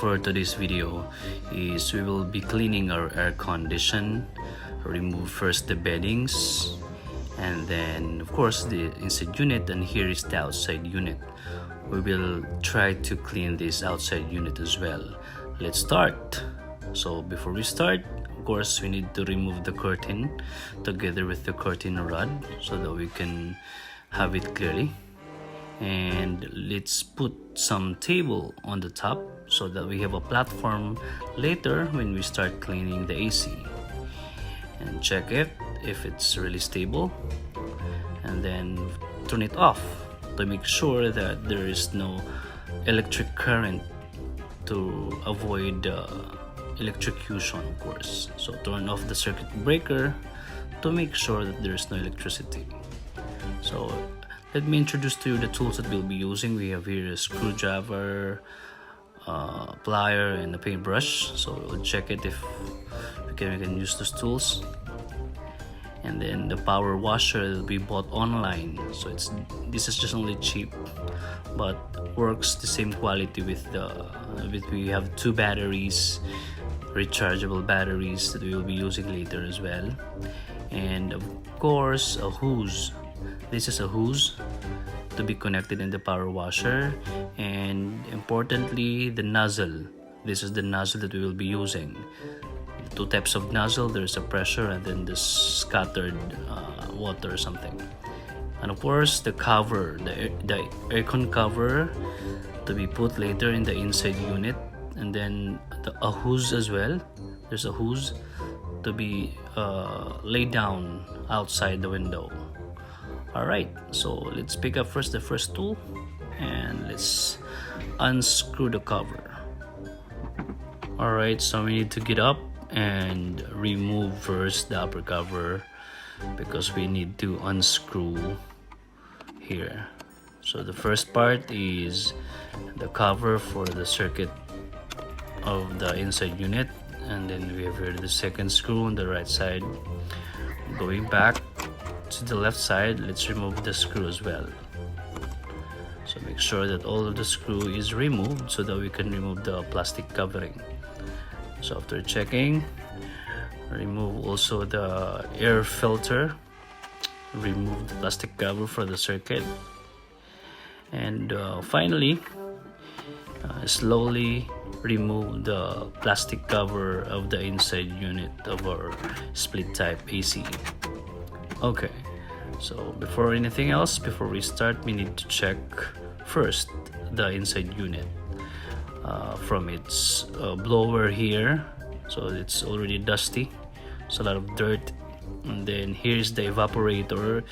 for today's video is we will be cleaning our air condition. Remove first the beddings and then of course the inside unit, and here is the outside unit. We will try to clean this outside unit as well. Let's start. So before we start, of course we need to remove the curtain together with the curtain rod so that we can have it clearly. And let's put some table on the top so that we have a platform later when we start cleaning the AC. And check it if it's really stable, and then turn it off to make sure that there is no electric current to avoid electrocution, of course. So turn off the circuit breaker to make sure that there is no electricity. So let me introduce to you the tools that we'll be using. We have here a screwdriver, plier, and a paintbrush. So we'll check it if we can use those tools. And then the power washer that we bought online. So this is just only cheap, but works the same quality with we have two batteries, rechargeable batteries that we will be using later as well. And of course a hose. This is a hose to be connected in the power washer, and importantly the nozzle. This is the nozzle that we will be using. Two types of nozzle. There's a pressure and then the scattered water or something. And of course the cover, the aircon cover to be put later in the inside unit, and then a hose as well. There's a hose to be laid down outside the window. Alright, so let's pick up first the first tool and let's unscrew the cover. Alright, so we need to get up and remove first the upper cover because we need to unscrew here. So the first part is the cover for the circuit of the inside unit, and then we have here the second screw on the right side. Going back to the left side, let's remove the screw as well. So make sure that all of the screw is removed so that we can remove the plastic covering. So after checking, remove also the air filter, remove the plastic cover for the circuit, and finally slowly remove the plastic cover of the inside unit of our split type AC. Okay, so before anything else, before we start, we need to check first the inside unit from its blower here. So it's already dusty, it's a lot of dirt. And then here's the evaporator.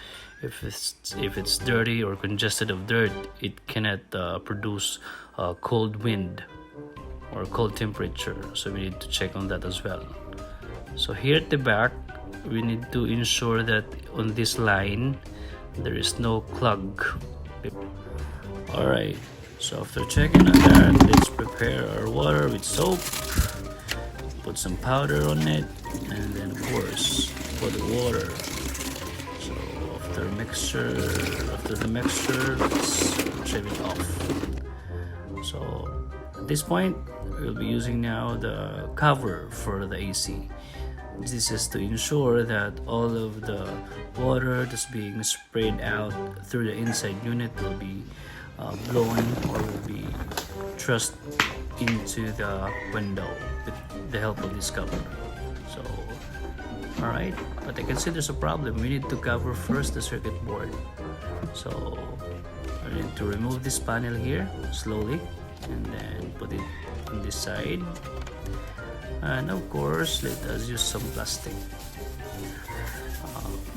If it's dirty or congested of dirt, it cannot produce cold wind or cold temperature, so we need to check on that as well. So here at the back, we need to ensure that on this line there is no clog. Alright, so after checking on that, let's prepare our water with soap. Put some powder on it, and then of course put the water. So after the mixture, let's shave it off. So at this point, we'll be using now the cover for the AC. This is to ensure that all of the water that's being sprayed out through the inside unit will be blown or will be thrust into the window with the help of this cover. So alright, but I can see there's a problem. We need to cover first the circuit board. So I need to remove this panel here slowly and then put it on this side. And of course, let us use some plastic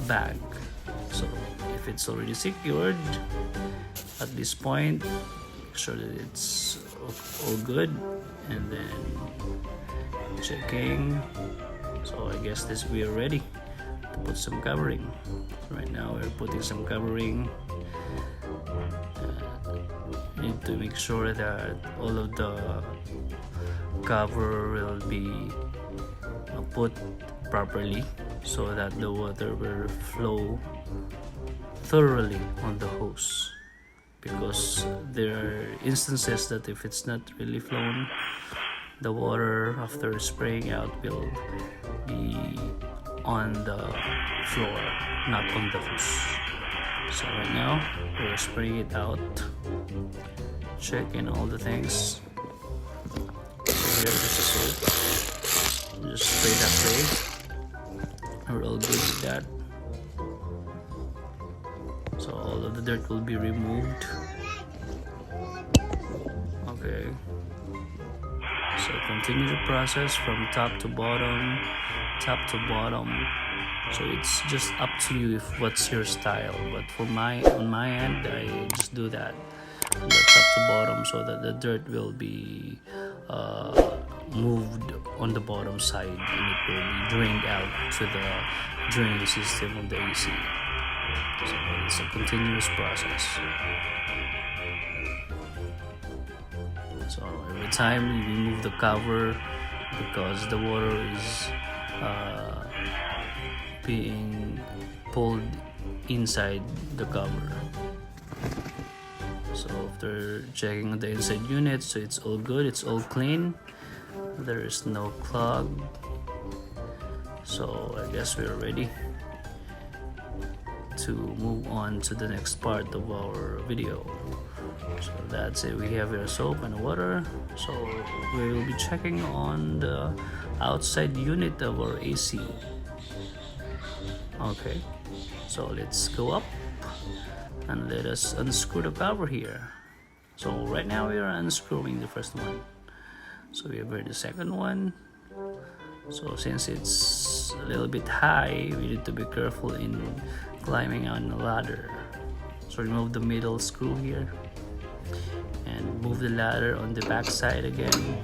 bag. So if it's already secured, at this point, make sure that it's all good, and then checking. So I guess we are ready to put some covering. Right now we're putting some covering. Need to make sure that all of the cover will be put properly so that the water will flow thoroughly on the hose, because there are instances that if it's not really flown the water after spraying out will be on the floor, not on the hose. So right now we're spraying it out, checking all the things. So here is the soap, just spray that way. We're all good with that. So all of the dirt will be removed. Okay, so continue the process from top to bottom. So it's just up to you if what's your style, but for on my end, I just do that from the top to bottom so that the dirt will be moved on the bottom side and it will be drained out to the drain system of the AC. So it's a continuous process. So every time you remove the cover, because the water is being pulled inside the cover. So after checking the inside unit, so it's all good, it's all clean, there is no clog. So I guess we're ready to move on to the next part of our video. So that's it, we have our soap and water. So we will be checking on the outside unit of our AC. Okay, so let's go up and let us unscrew the cover here. So right now we are unscrewing the first one, so we have the second one. So since it's a little bit high, we need to be careful in climbing on the ladder. So remove the middle screw here and move the ladder on the back side again,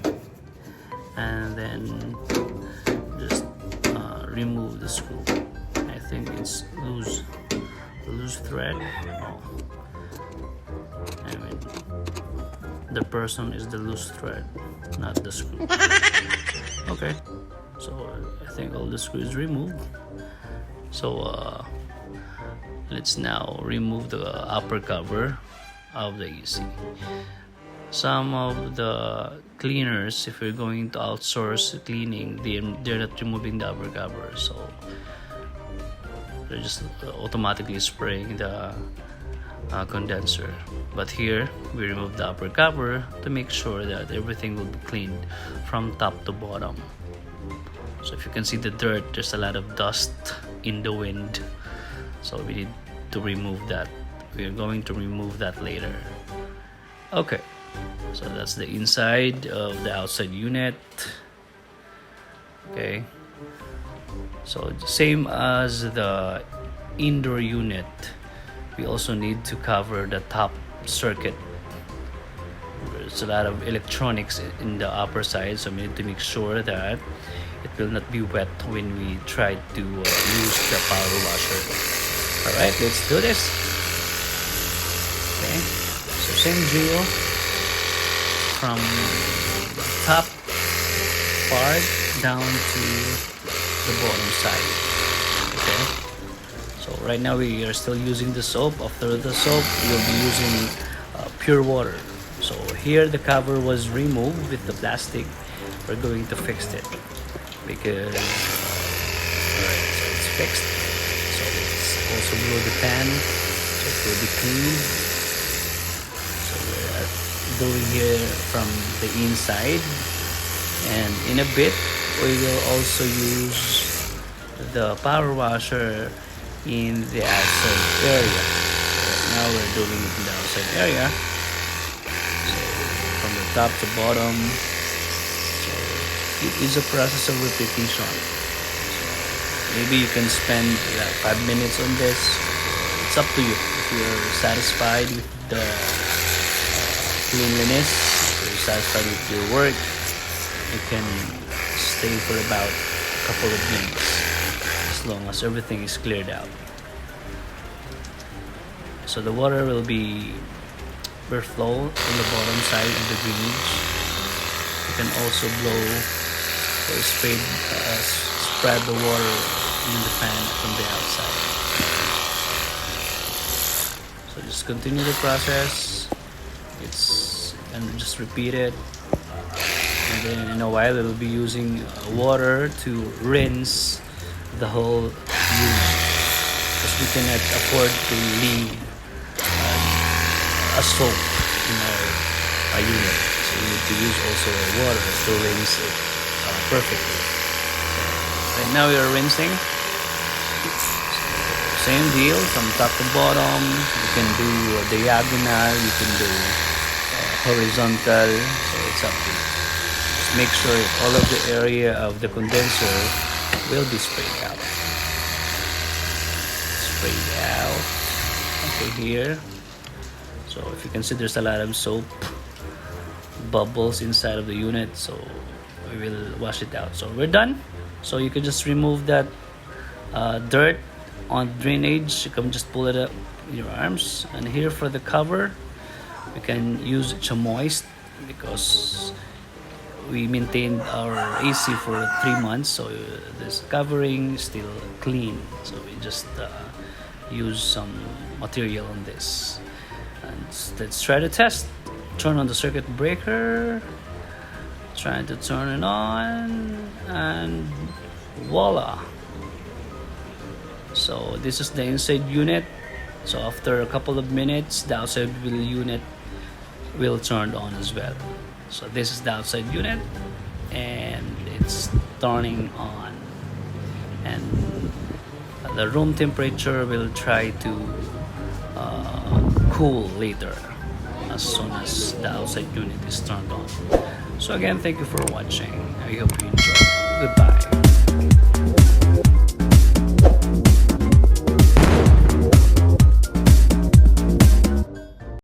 and then just remove the screw. I think it's loose thread. Oh, I mean, the person is the loose thread, not the screw. Okay, so I think all the screws removed. So let's now remove the upper cover of the AC. Some of the cleaners, if you're going to outsource cleaning, they're not removing the upper cover, so they're just automatically spraying the condenser. But here we remove the upper cover to make sure that everything will be cleaned from top to bottom. So if you can see the dirt, there's a lot of dust in the wind, so we need to remove that. We are going to remove that later. Okay, so that's the inside of the outside unit. Okay, so same as the indoor unit, we also need to cover the top circuit. There's a lot of electronics in the upper side, so we need to make sure that it will not be wet when we try to use the power washer. Alright, let's do this. Okay, so same drill from the top part down to the bottom side. Okay, so right now we are still using the soap. After the soap, we'll be using pure water. So here the cover was removed with the plastic. We're going to fix it because alright, so it's fixed. So let's also blow the pan so it will be clean. So we're doing here from the inside, and in a bit we will also use the power washer in the outside area. So right now we're doing it in the outside area, so from the top to bottom. So it is a process of repetition. So maybe you can spend like 5 minutes on this. It's up to you. If you're satisfied with the cleanliness, if you're satisfied with your work, you can stay for about a couple of minutes, as long as everything is cleared out. So the water will be flow on the bottom side of the drainage. You can also blow or spread the water in the pan from the outside. So just continue the process. And just repeat it. and then in a while we'll be using water to rinse the whole unit, because we cannot afford to leave a soap in our unit, so we need to use also water to rinse it perfectly. Right now we are rinsing. Same deal from top to bottom. You can do diagonal, you can do horizontal, so it's up to you. Just make sure all of the area of the condenser will be sprayed out. Sprayed out. Okay, here. So if you can see, there's a lot of soap bubbles inside of the unit, so we will wash it out. So we're done. So you can just remove that dirt on drainage. You can just pull it up in your arms, and here for the cover, you can use chamois, because we maintained our AC for 3 months, so this covering is still clean, so we just use some material on this. And let's try to test. Turn on the circuit breaker, trying to turn it on, and voila. So this is the inside unit. So after a couple of minutes, the outside unit will turn on as well. So this is the outside unit, and it's turning on, and the room temperature will try to cool later as soon as the outside unit is turned on. So again, thank you for watching. I hope you enjoyed. Goodbye.